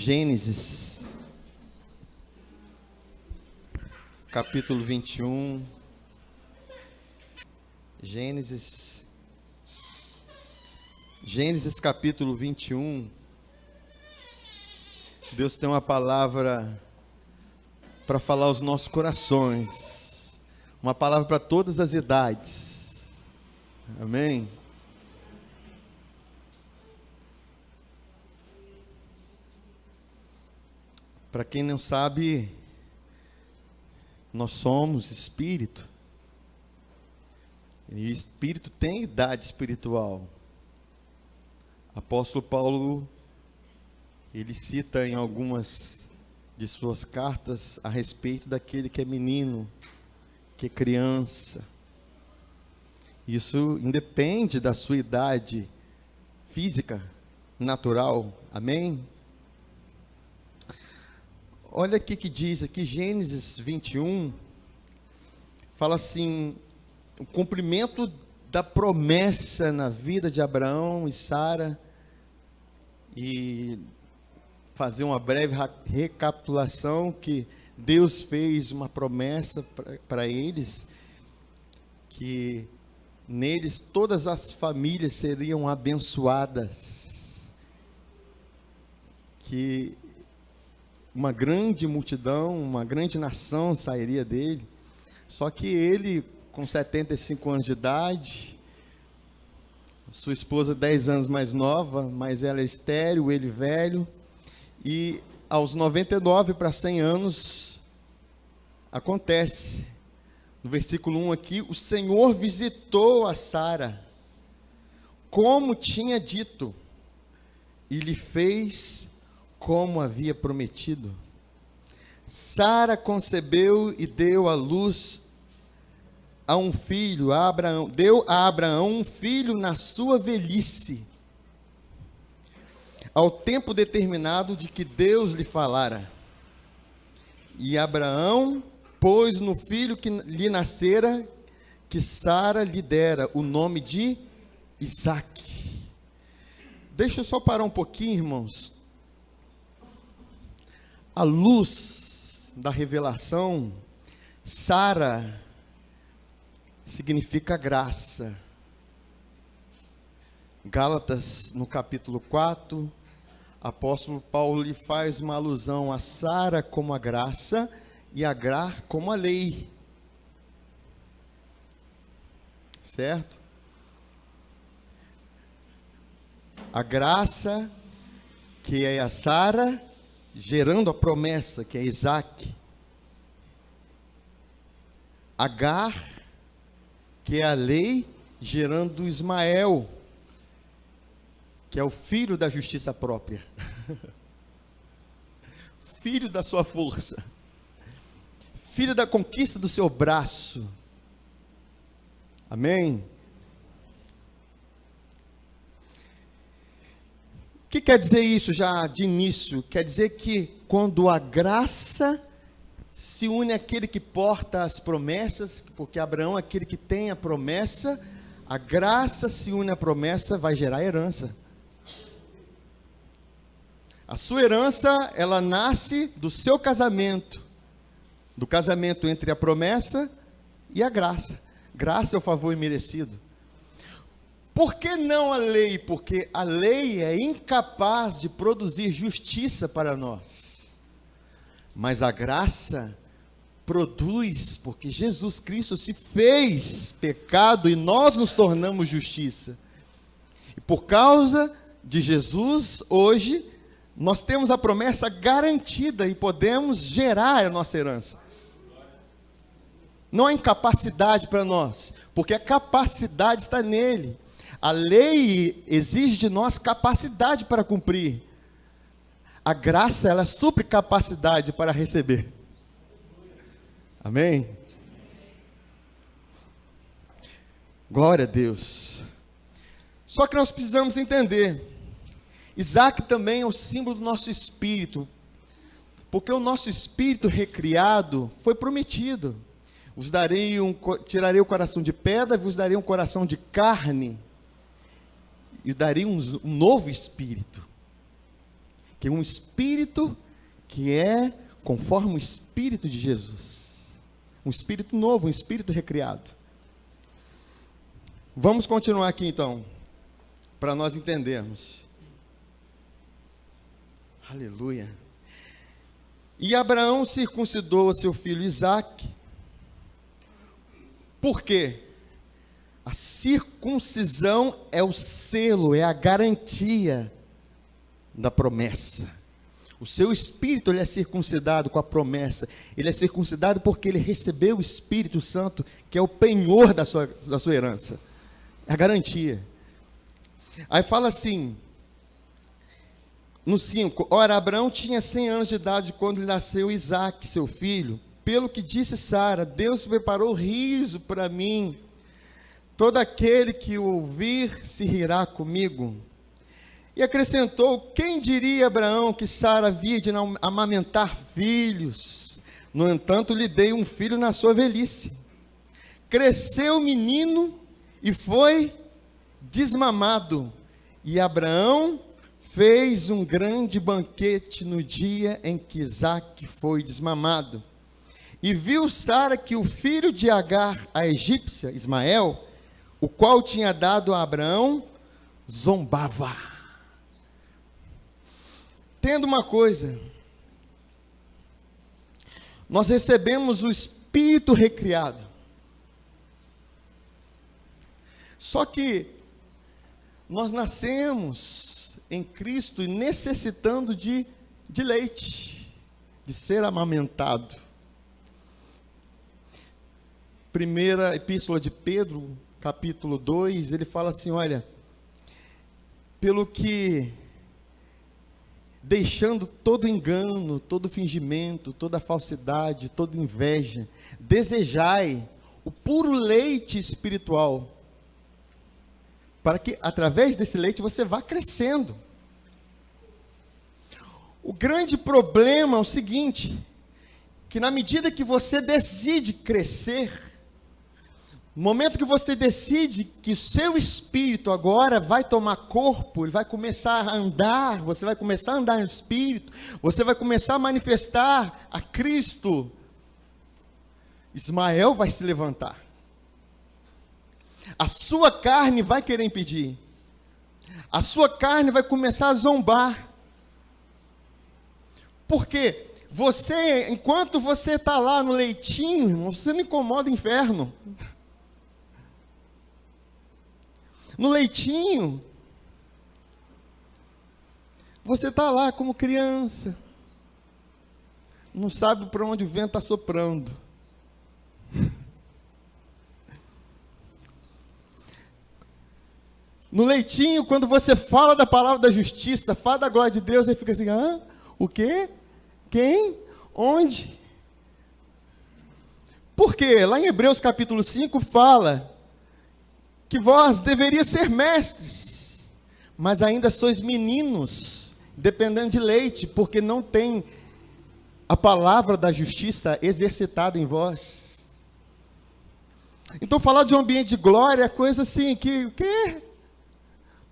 Gênesis, capítulo 21. Gênesis capítulo 21. Deus tem uma palavra para falar aos nossos corações, uma palavra para todas as idades. Amém? Para quem não sabe, nós somos espírito. E espírito tem idade espiritual. Apóstolo Paulo, ele cita em algumas de suas cartas a respeito daquele que é menino, que é criança. Isso independe da sua idade física, natural. Amém? Olha aqui que diz aqui, Gênesis 21, fala assim, o cumprimento da promessa na vida de Abraão e Sara, e fazer uma breve recapitulação, que Deus fez uma promessa para eles, que neles todas as famílias seriam abençoadas, que uma grande multidão, uma grande nação sairia dele. Só que ele, com 75 anos de idade, sua esposa 10 anos mais nova, mas ela é estéril, ele velho, e aos 99 para 100 anos, acontece, no versículo 1 aqui, o Senhor visitou a Sara, como tinha dito, e lhe fez como havia prometido. Sara concebeu e deu à luz a um filho, deu a Abraão um filho na sua velhice, ao tempo determinado de que Deus lhe falara. E Abraão pôs no filho que lhe nascera, que Sara lhe dera, o nome de Isaque. Deixa eu só parar um pouquinho, irmãos. À luz da revelação, Sara significa graça. Gálatas, no capítulo 4, apóstolo Paulo lhe faz uma alusão a Sara como a graça e Agar como a lei. Certo? A graça, que é a Sara, gerando a promessa, que é Isaque. Agar, que é a lei, gerando Ismael, que é o filho da justiça própria. Filho da sua força. Filho da conquista do seu braço. Amém? O que quer dizer isso já de início? Quer dizer que quando a graça se une àquele que porta as promessas, porque Abraão é aquele que tem a promessa, a graça se une à promessa, vai gerar herança. A sua herança, ela nasce do seu casamento, do casamento entre a promessa e a graça. Graça é o favor imerecido. Por que não a lei? Porque a lei é incapaz de produzir justiça para nós. Mas a graça produz, porque Jesus Cristo se fez pecado e nós nos tornamos justiça. E por causa de Jesus, hoje, nós temos a promessa garantida e podemos gerar a nossa herança. Não há incapacidade para nós, porque a capacidade está nele. A lei exige de nós capacidade para cumprir. A graça, ela supre capacidade para receber. Amém? Glória a Deus. Só que nós precisamos entender, Isaque também é o símbolo do nosso espírito, porque o nosso espírito recriado foi prometido. Tirarei o coração de pedra, vos darei um coração de carne, e darei um novo espírito. que é um espírito que é conforme o espírito de Jesus. Um espírito novo, um espírito recriado. Vamos continuar aqui então, para nós entendermos. Aleluia. E Abraão circuncidou a seu filho Isaque. Por quê? A circuncisão é o selo, é a garantia da promessa. O seu espírito ele é circuncidado com a promessa. Ele é circuncidado porque ele recebeu o Espírito Santo, que é o penhor da sua herança. É a garantia. Aí fala assim, no 5, ora, Abraão tinha 100 anos de idade quando lhe nasceu Isaque, seu filho. Pelo que disse Sara, Deus preparou riso para mim. Todo aquele que o ouvir se rirá comigo. E acrescentou, quem diria Abraão que Sara havia de não amamentar filhos? No entanto, lhe dei um filho na sua velhice. Cresceu o menino e foi desmamado. E Abraão fez um grande banquete no dia em que Isaque foi desmamado. E viu Sara que o filho de Agar, a egípcia, Ismael, o qual tinha dado a Abraão, zombava. Entenda uma coisa, nós recebemos o Espírito recriado, só que nós nascemos em Cristo e necessitando de leite, de ser amamentado. Primeira epístola de Pedro, capítulo 2, ele fala assim, olha, pelo que, deixando todo engano, todo fingimento, toda falsidade, toda inveja, desejai o puro leite espiritual, para que através desse leite você vá crescendo. O grande problema é o seguinte, que na medida que você decide crescer, no momento que você decide que o seu espírito agora vai tomar corpo, ele vai começar a andar, você vai começar a andar no espírito, você vai começar a manifestar a Cristo, Ismael vai se levantar. A sua carne vai querer impedir. A sua carne vai começar a zombar. Por quê? Você, enquanto você está lá no leitinho, irmão, você não incomoda o inferno. No leitinho, você está lá como criança, não sabe para onde o vento está soprando. No leitinho, quando você fala da palavra da justiça, fala da glória de Deus, aí fica assim, o quê? Quem? Onde? Por quê? Lá em Hebreus capítulo 5 fala que vós deveriam ser mestres, mas ainda sois meninos, dependendo de leite, porque não tem a palavra da justiça exercitada em vós. Então falar de um ambiente de glória é coisa assim, que o quê?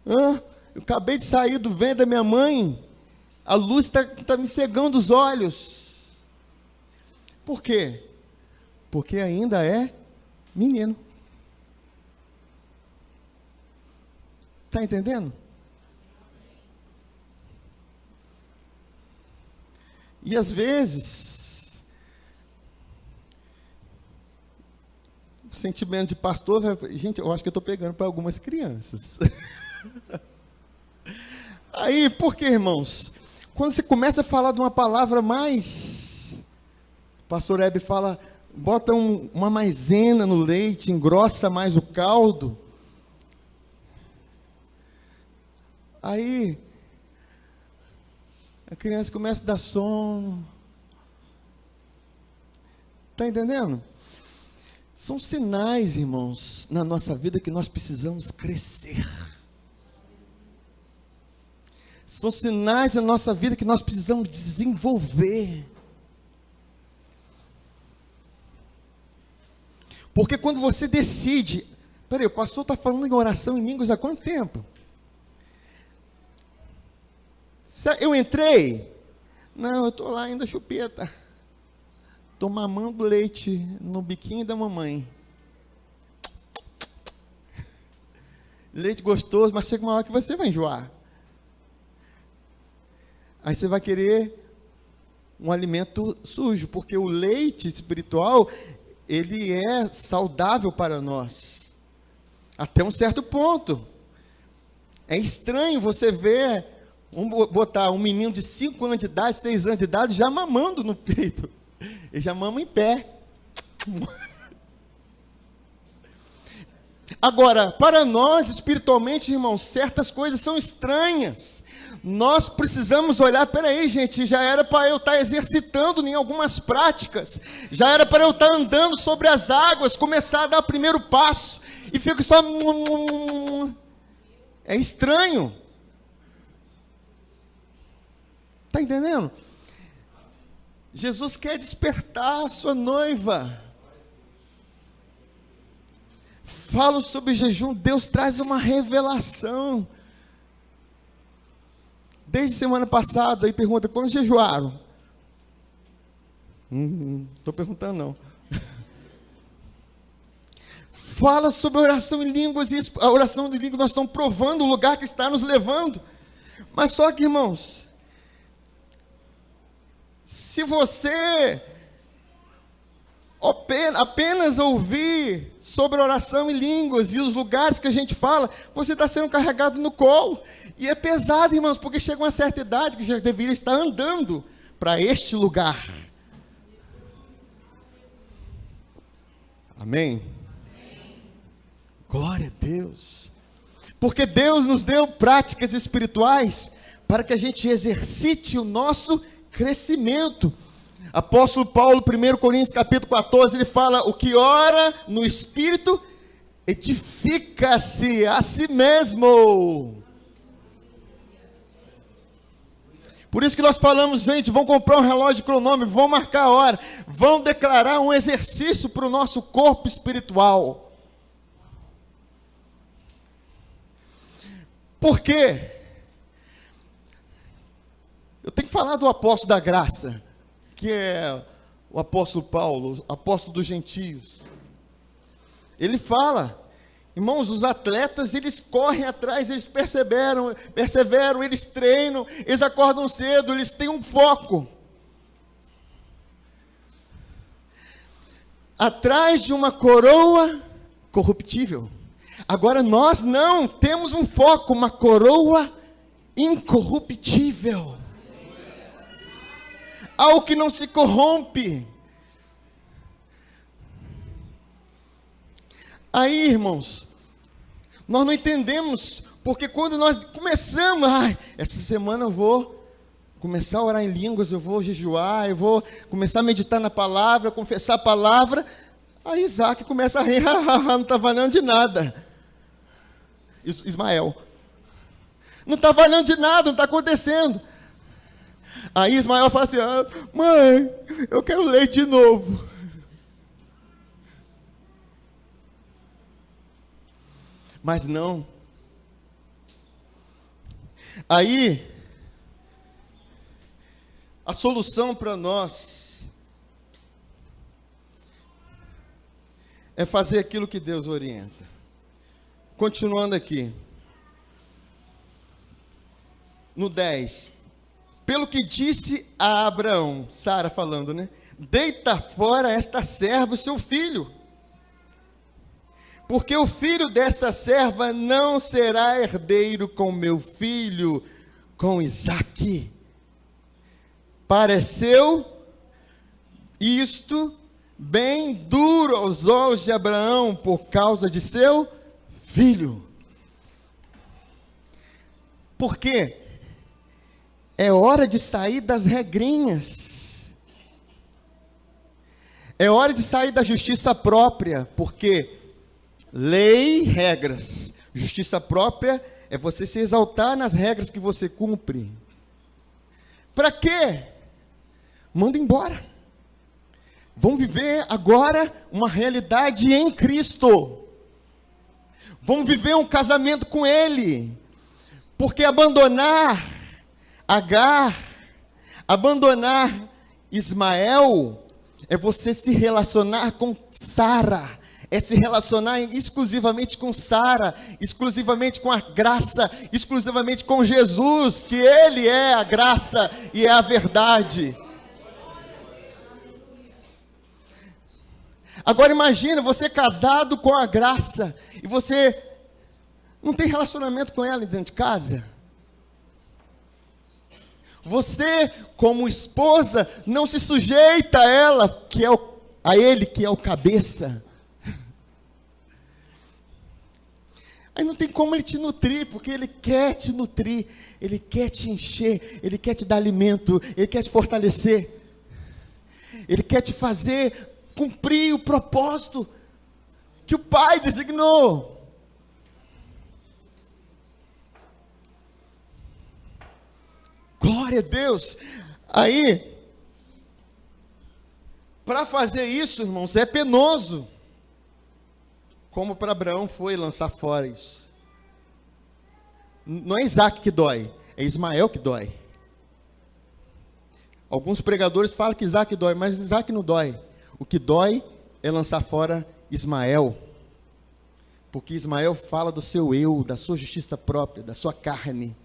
Eu acabei de sair do ventre da minha mãe, a luz está me cegando os olhos. Por quê? Porque ainda é menino. Está entendendo? E às vezes, o sentimento de pastor, gente, eu acho que eu estou pegando para algumas crianças. Aí, por que, irmãos? Quando você começa a falar de uma palavra mais, o pastor Hebe fala, bota uma maisena no leite, engrossa mais o caldo. Aí, a criança começa a dar sono. Está entendendo? São sinais, irmãos, na nossa vida que nós precisamos crescer. São sinais na nossa vida que nós precisamos desenvolver. Porque quando você decide, peraí, o pastor está falando em oração em línguas há quanto tempo? Eu entrei? Não, eu estou lá ainda chupeta. Estou mamando leite no biquinho da mamãe. Leite gostoso, mas chega uma hora que você vai enjoar. Aí você vai querer um alimento sujo, porque o leite espiritual, ele é saudável para nós. Até um certo ponto. É estranho você ver, botar um menino de 5 anos de idade, 6 anos de idade, já mamando no peito. Ele já mama em pé. Agora, para nós, espiritualmente, irmãos, certas coisas são estranhas. Nós precisamos olhar, peraí, gente, já era para eu estar exercitando em algumas práticas, já era para eu estar andando sobre as águas, começar a dar o primeiro passo, e fico só... É estranho. Está entendendo? Jesus quer despertar a sua noiva. Falo sobre jejum, Deus traz uma revelação. Desde semana passada, e pergunta, quando jejuaram? Estou perguntando não. Fala sobre oração em línguas, e a oração de línguas nós estamos provando o lugar que está nos levando. Mas só que, irmãos, se você apenas ouvir sobre oração em línguas e os lugares que a gente fala, você está sendo carregado no colo. E é pesado, irmãos, porque chega uma certa idade que já deveria estar andando para este lugar. Amém? Glória a Deus. Porque Deus nos deu práticas espirituais para que a gente exercite o nosso crescimento. Apóstolo Paulo, 1 Coríntios capítulo 14, ele fala, o que ora no Espírito, edifica-se a si mesmo. Por isso que nós falamos, gente, vão comprar um relógio de cronômetro, vão marcar a hora, vão declarar um exercício para o nosso corpo espiritual. Por quê? Eu tenho que falar do apóstolo da graça, que é o apóstolo Paulo, o apóstolo dos gentios. Ele fala, irmãos, os atletas, eles correm atrás, eles perseveram, eles treinam, eles acordam cedo, eles têm um foco. Atrás de uma coroa corruptível. Agora nós não, temos um foco, uma coroa incorruptível. Algo que não se corrompe. Aí, irmãos, nós não entendemos, porque quando nós começamos, essa semana eu vou começar a orar em línguas, eu vou jejuar, eu vou começar a meditar na palavra, confessar a palavra, aí Isaac começa a rir, não está valendo de nada. Ismael, não está valendo de nada, não está acontecendo. Aí Ismael fala assim, mãe, eu quero leite de novo. Mas não. Aí, a solução para nós é fazer aquilo que Deus orienta. Continuando aqui. No 10. Pelo que disse a Abraão, Sara falando, né? Deita fora esta serva, o seu filho. Porque o filho dessa serva não será herdeiro com meu filho, com Isaque. Pareceu isto bem duro aos olhos de Abraão por causa de seu filho. Por quê? É hora de sair das regrinhas. É hora de sair da justiça própria, porque lei, regras. Justiça própria é você se exaltar nas regras que você cumpre. Para quê? Manda embora. Vamos viver agora uma realidade em Cristo. Vamos viver um casamento com Ele. Porque abandonar Agar, abandonar Ismael, é você se relacionar com Sara, é se relacionar exclusivamente com Sara, exclusivamente com a graça, exclusivamente com Jesus, que Ele é a graça e é a verdade. Agora imagina, você casado com a graça, e você não tem relacionamento com ela dentro de casa. Você, como esposa, não se sujeita a ela, a ele que é o cabeça. Aí não tem como ele te nutrir, porque ele quer te nutrir, ele quer te encher, ele quer te dar alimento, ele quer te fortalecer, ele quer te fazer cumprir o propósito que o Pai designou. Glória a Deus. Aí, para fazer isso, irmãos, é penoso. Como para Abraão foi lançar fora isso. Não é Isaac que dói, é Ismael que dói. Alguns pregadores falam que Isaac dói, mas Isaac não dói. O que dói é lançar fora Ismael. Porque Ismael fala do seu eu, da sua justiça própria, da sua carne.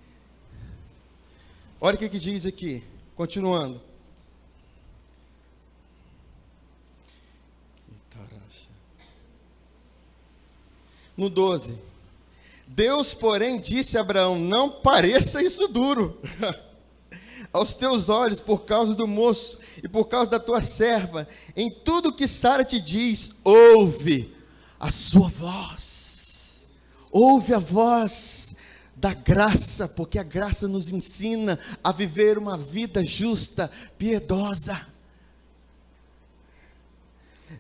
Olha o que diz aqui, continuando. No 12. Deus, porém, disse a Abraão: não pareça isso duro aos teus olhos por causa do moço e por causa da tua serva. Em tudo que Sara te diz, ouve a sua voz. Ouve a voz da graça, porque a graça nos ensina a viver uma vida justa, piedosa.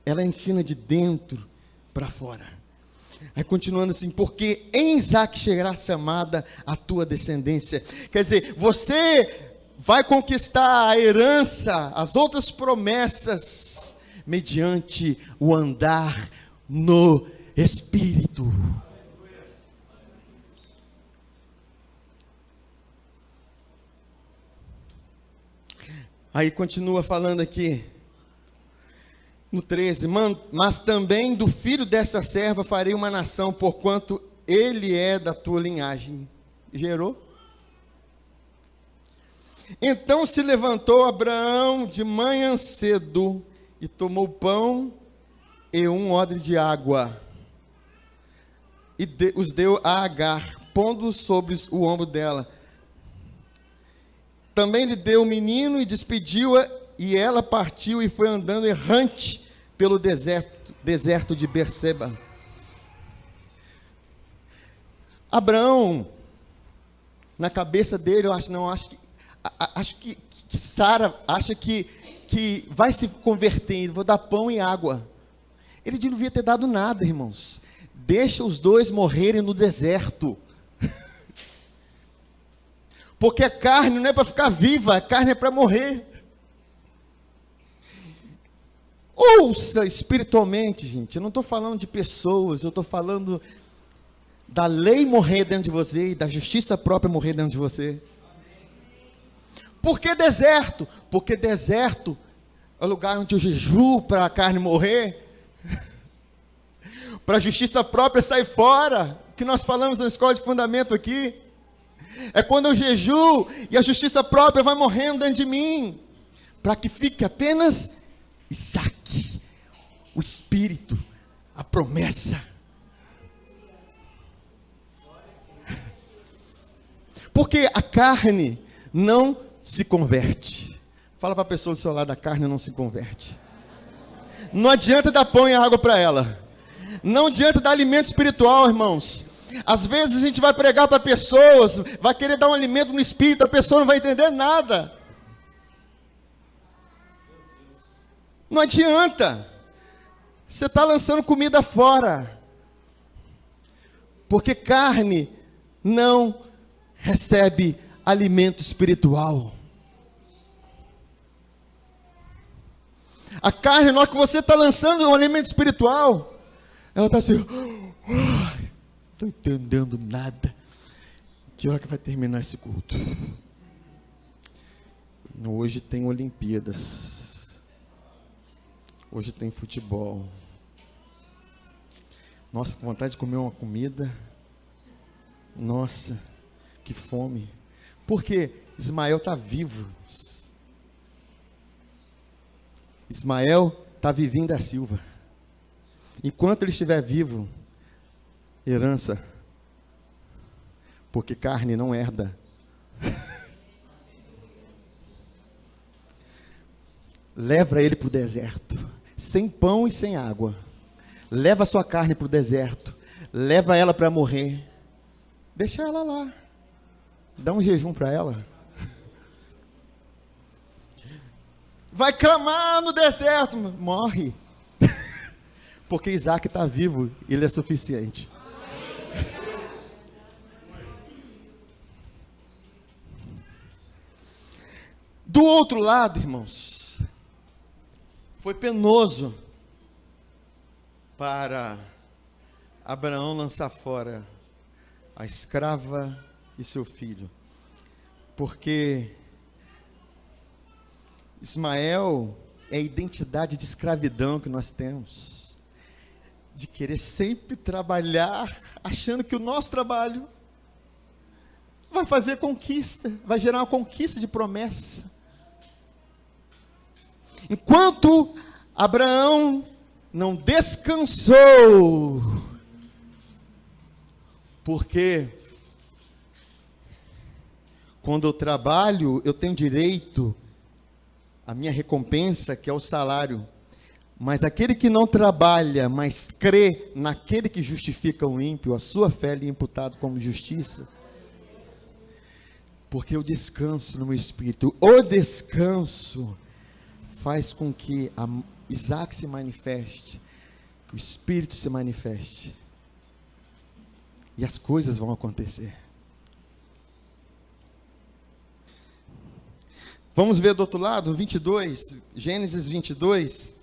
Ela ensina de dentro para fora. Aí continuando assim, porque em Isaac chegará chamada a tua descendência. Quer dizer, você vai conquistar a herança, as outras promessas, mediante o andar no Espírito. Aí continua falando aqui, no 13, mas também do filho dessa serva farei uma nação, porquanto ele é da tua linhagem. Gerou? Então se levantou Abraão de manhã cedo, e tomou pão e um odre de água, e os deu a Agar, pondo sobre o ombro dela. Também lhe deu o menino e despediu-a, e ela partiu e foi andando errante pelo deserto de Berseba. Abraão, na cabeça dele, acho que Sara acha que vai se converter, vou dar pão e água. Ele não devia ter dado nada, irmãos. Deixa os dois morrerem no deserto. Porque a carne não é para ficar viva, a carne é para morrer. Ouça espiritualmente, gente. Eu não estou falando de pessoas, eu estou falando da lei morrer dentro de você e da justiça própria morrer dentro de você. Por que deserto? Porque deserto é o lugar onde eu jejuo para a carne morrer, para a justiça própria sair fora, que nós falamos na escola de fundamento aqui. É quando eu jejuo e a justiça própria vai morrendo dentro de mim, para que fique apenas Isaac, o Espírito, a promessa. Porque a carne não se converte. Fala para a pessoa do seu lado, a carne não se converte. Não adianta dar pão e água para ela. Não adianta dar alimento espiritual, irmãos. Às vezes a gente vai pregar para pessoas, vai querer dar um alimento no espírito, a pessoa não vai entender nada. Não adianta. Você está lançando comida fora. Porque carne não recebe alimento espiritual. A carne, na hora que você está lançando um alimento espiritual, ela está assim, não estou entendendo nada. Que hora que vai terminar esse culto? Hoje tem Olimpíadas. Hoje tem futebol. Nossa, com vontade de comer uma comida. Nossa, que fome. Porque Ismael está vivo. Ismael está vivinho da Silva. Enquanto ele estiver vivo, herança. Porque carne não herda. Leva ele para o deserto, sem pão e sem água. Leva a sua carne para o deserto. Leva ela para morrer. Deixa ela lá. Dá um jejum para ela. Vai clamar no deserto. Morre. Porque Isaac está vivo. Ele é suficiente. Do outro lado, irmãos, foi penoso para Abraão lançar fora a escrava e seu filho, porque Ismael é a identidade de escravidão que nós temos, de querer sempre trabalhar, achando que o nosso trabalho vai fazer conquista, vai gerar uma conquista de promessa. Enquanto Abraão não descansou, porque quando eu trabalho, eu tenho direito à minha recompensa, que é o salário. Mas aquele que não trabalha, mas crê naquele que justifica o ímpio, a sua fé lhe é imputado como justiça. Porque eu descanso no meu espírito. O descanso faz com que Isaac se manifeste, que o Espírito se manifeste, e as coisas vão acontecer. Vamos ver do outro lado, 22, Gênesis 22.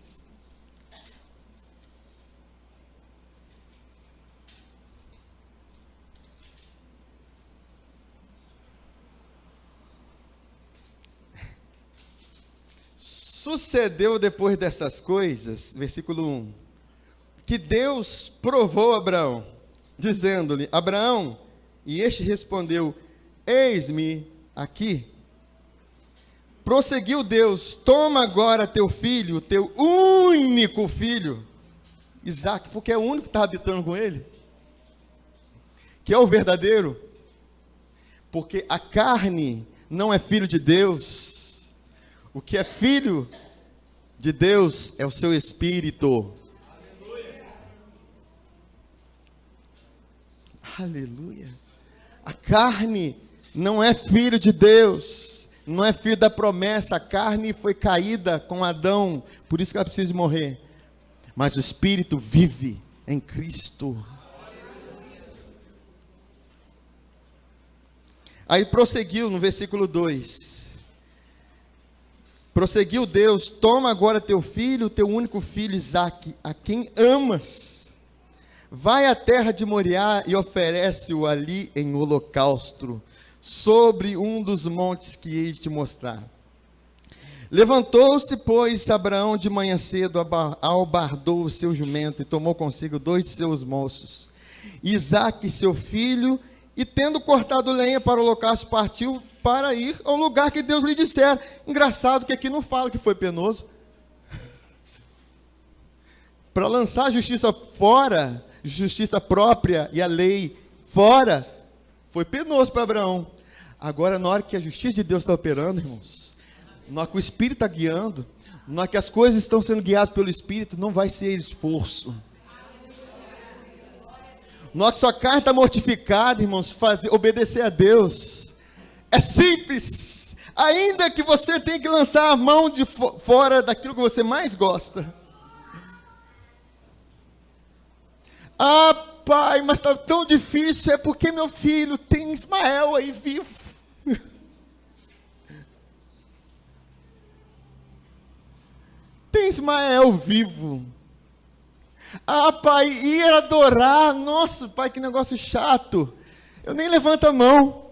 Sucedeu depois dessas coisas, versículo 1, que Deus provou Abraão, dizendo-lhe: Abraão, e este respondeu: eis-me aqui. Prosseguiu Deus: toma agora teu filho, teu único filho, Isaque, porque é o único que está habitando com ele, que é o verdadeiro, porque a carne não é filho de Deus. O que é filho de Deus é o seu espírito. Aleluia. A carne não é filho de Deus, não é filho da promessa. A carne foi caída com Adão, por isso que ela precisa morrer. Mas o espírito vive em Cristo. Aí prosseguiu no versículo 2. Prosseguiu Deus: toma agora teu filho, teu único filho Isaque, a quem amas. Vai à terra de Moriá e oferece-o ali em holocausto, sobre um dos montes que hei de te mostrar. Levantou-se, pois, Abraão de manhã cedo, albardou o seu jumento e tomou consigo 2 de seus moços, Isaque, seu filho, e tendo cortado lenha para o holocausto, partiu para ir ao lugar que Deus lhe dissera. Engraçado que aqui não fala que foi penoso. Para lançar a justiça fora, justiça própria e a lei fora, foi penoso para Abraão. Agora, na hora que a justiça de Deus está operando, irmãos, na hora que o Espírito está guiando, na hora que as coisas estão sendo guiadas pelo Espírito, não vai ser esforço. Na hora que sua carne está mortificada, irmãos, obedecer a Deus é simples, ainda que você tenha que lançar a mão de fora daquilo que você mais gosta. Ah, pai, mas está tão difícil. É porque meu filho tem Ismael aí vivo. Tem Ismael vivo. Ah, pai, ir adorar. Nossa, pai, que negócio chato. Eu nem levanto a mão.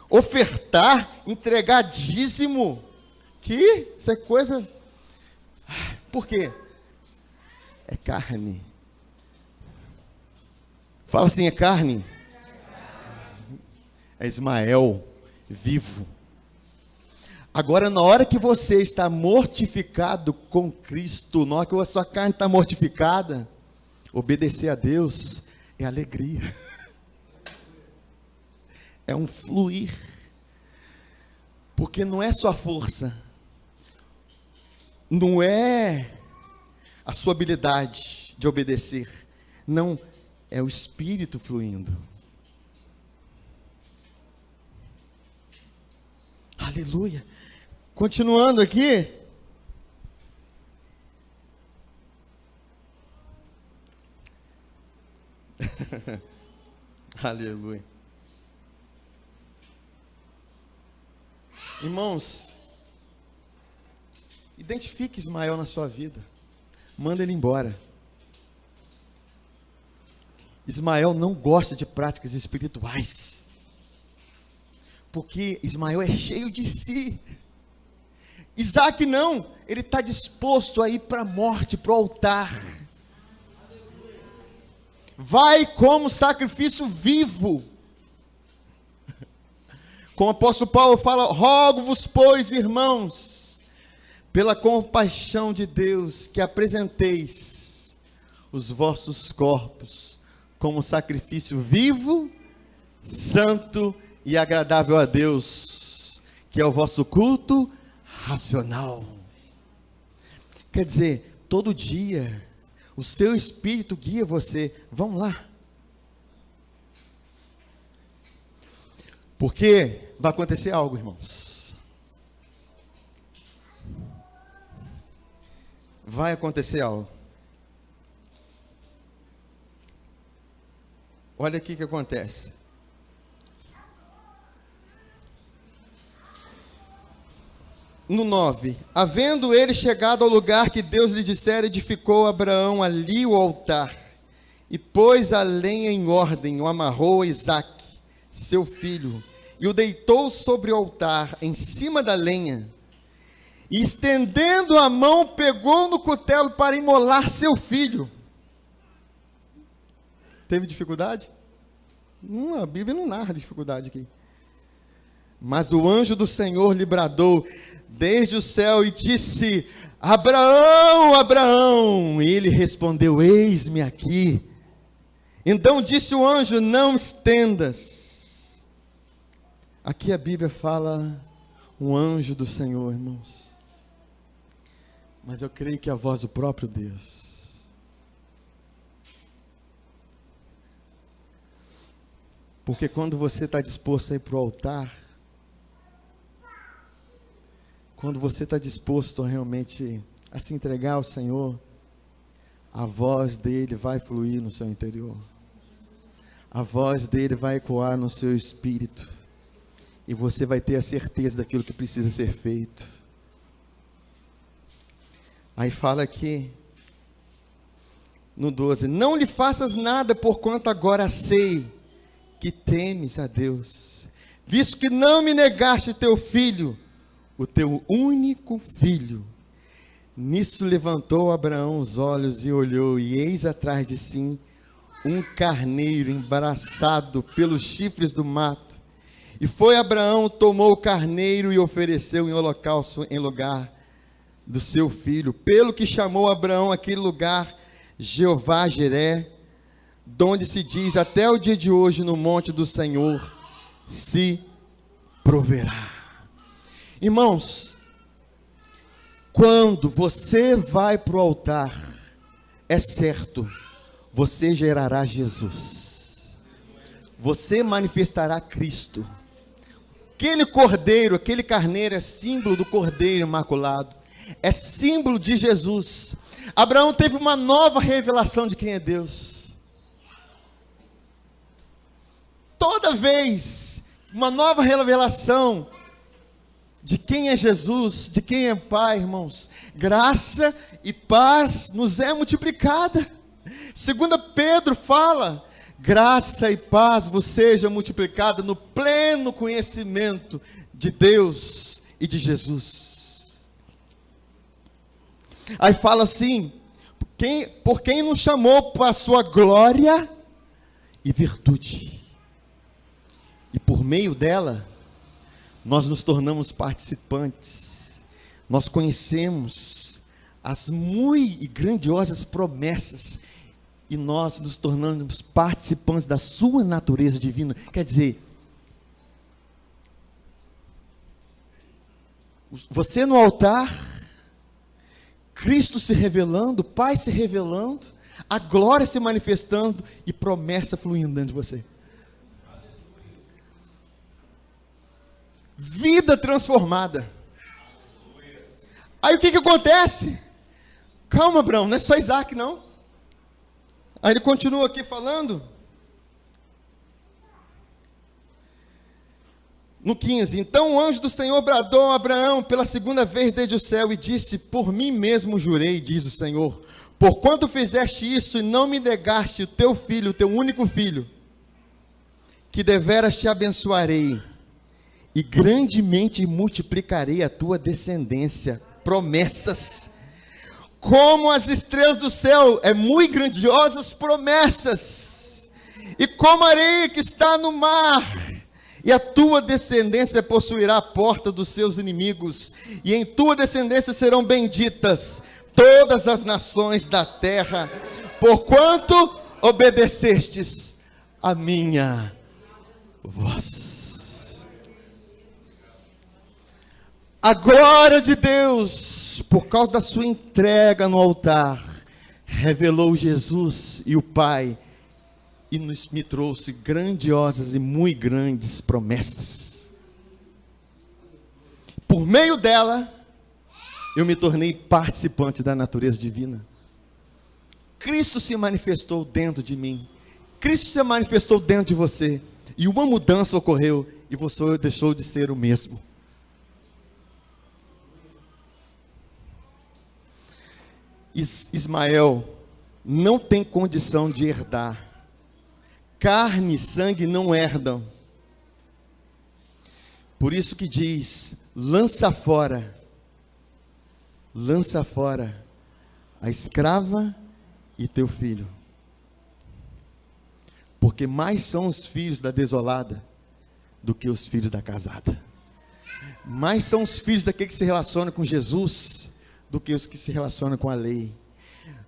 Ofertar, entregar dízimo, que isso é coisa... Por quê? É carne. Fala assim, é carne. É Ismael vivo. Agora, na hora que você está mortificado com Cristo, na hora que a sua carne está mortificada, obedecer a Deus é alegria. É um fluir. Porque não é sua força, não é a sua habilidade de obedecer, não, é o Espírito fluindo. Aleluia. Continuando aqui. Aleluia. Irmãos, identifique Ismael na sua vida. Manda ele embora. Ismael não gosta de práticas espirituais. Porque Ismael é cheio de si. Isaac não, ele está disposto a ir para a morte, para o altar. Vai como sacrifício vivo. Como o apóstolo Paulo fala, rogo-vos, pois, irmãos, pela compaixão de Deus, que apresenteis os vossos corpos como sacrifício vivo, santo e agradável a Deus, que é o vosso culto racional. Quer dizer, todo dia o seu espírito guia você. Vamos lá. Porque vai acontecer algo, irmãos. Vai acontecer algo. Olha aqui o que acontece. No 9, havendo ele chegado ao lugar que Deus lhe dissera, edificou Abraão ali o altar, e pôs a lenha em ordem, o amarrou a Isaque, seu filho, e o deitou sobre o altar, em cima da lenha, e estendendo a mão, pegou no cutelo para imolar seu filho. Teve dificuldade? Não, a Bíblia não narra dificuldade aqui. Mas o anjo do Senhor lhe bradou desde o céu e disse: Abraão, Abraão. E ele respondeu: eis-me aqui. Então disse o anjo: não estendas. Aqui a Bíblia fala um anjo do Senhor, irmãos. Mas eu creio que é a voz do próprio Deus. Porque quando você está disposto a ir para o altar, quando você está disposto realmente a se entregar ao Senhor, a voz dele vai fluir no seu interior. A voz dele vai ecoar no seu espírito. E você vai ter a certeza daquilo que precisa ser feito. Aí fala aqui, no 12, não lhe faças nada, porquanto agora sei que temes a Deus, visto que não me negaste teu filho, o teu único filho. Nisso levantou Abraão os olhos e olhou, e eis atrás de si um carneiro embaraçado pelos chifres do mato. E foi Abraão, tomou o carneiro e ofereceu em holocausto em lugar do seu filho, pelo que chamou Abraão aquele lugar Jeová Jiré, donde se diz até o dia de hoje, no monte do Senhor se proverá. Irmãos, quando você vai para o altar, é certo, você gerará Jesus, você manifestará Cristo. Aquele cordeiro, aquele carneiro é símbolo do cordeiro imaculado, é símbolo de Jesus. Abraão teve uma nova revelação de quem é Deus. Toda vez, uma nova revelação de quem é Jesus, de quem é Pai, irmãos. Graça e paz nos é multiplicada. 2 Pedro fala, graça e paz vos seja multiplicada no pleno conhecimento de Deus e de Jesus. Aí fala assim, por quem nos chamou para a sua glória e virtude. E por meio dela, nós nos tornamos participantes. Nós conhecemos as muito e grandiosas promessas. E nós nos tornamos participantes da sua natureza divina. Quer dizer, você no altar, Cristo se revelando, o Pai se revelando, a glória se manifestando e promessa fluindo dentro de você. Vida transformada. Aí o que acontece? Calma, Abraão, não é só Isaac não. Aí ele continua aqui falando. No 15, então o anjo do Senhor bradou a Abraão pela segunda vez desde o céu e disse, por mim mesmo jurei, diz o Senhor, porquanto fizeste isso e não me negaste o teu filho, o teu único filho, que deveras te abençoarei e grandemente multiplicarei a tua descendência. Promessas, como as estrelas do céu, muito grandiosas promessas, e como a areia que está no mar, e a tua descendência possuirá a porta dos seus inimigos, e em tua descendência serão benditas todas as nações da terra, porquanto obedecestes a minha voz. A glória de Deus, por causa da sua entrega no altar, revelou Jesus e o Pai, e me trouxe grandiosas e muito grandes promessas. Por meio dela, eu me tornei participante da natureza divina. Cristo se manifestou dentro de mim, Cristo se manifestou dentro de você, e uma mudança ocorreu, e você deixou de ser o mesmo. Ismael não tem condição de herdar. Carne e sangue não herdam. Por isso que diz, lança fora a escrava e teu filho. Porque mais são os filhos da desolada do que os filhos da casada. Mais são os filhos daquele que se relaciona com Jesus do que os que se relacionam com a lei.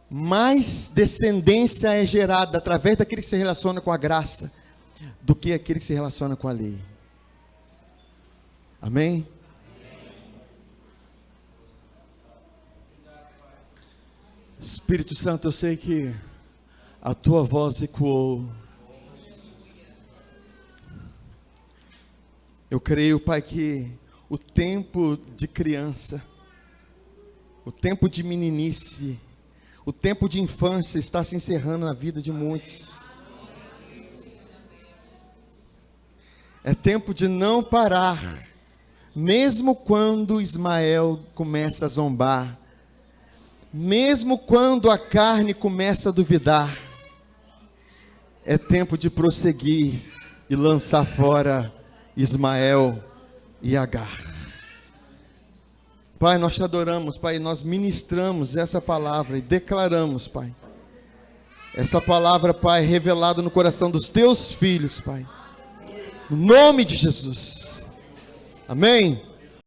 Mais descendência é gerada através daquele que se relaciona com a graça do que aquele que se relaciona com a lei. Amém? Espírito Santo, eu sei que a tua voz ecoou. Eu creio, Pai, que o tempo de criança, o tempo de meninice, o tempo de infância está se encerrando na vida de muitos. É tempo de não parar, mesmo quando Ismael começa a zombar, mesmo quando a carne começa a duvidar. É tempo de prosseguir e lançar fora Ismael e Agar. Pai, nós te adoramos, Pai, nós ministramos essa palavra e declaramos, Pai, essa palavra, Pai, revelada no coração dos teus filhos, Pai, no nome de Jesus, amém.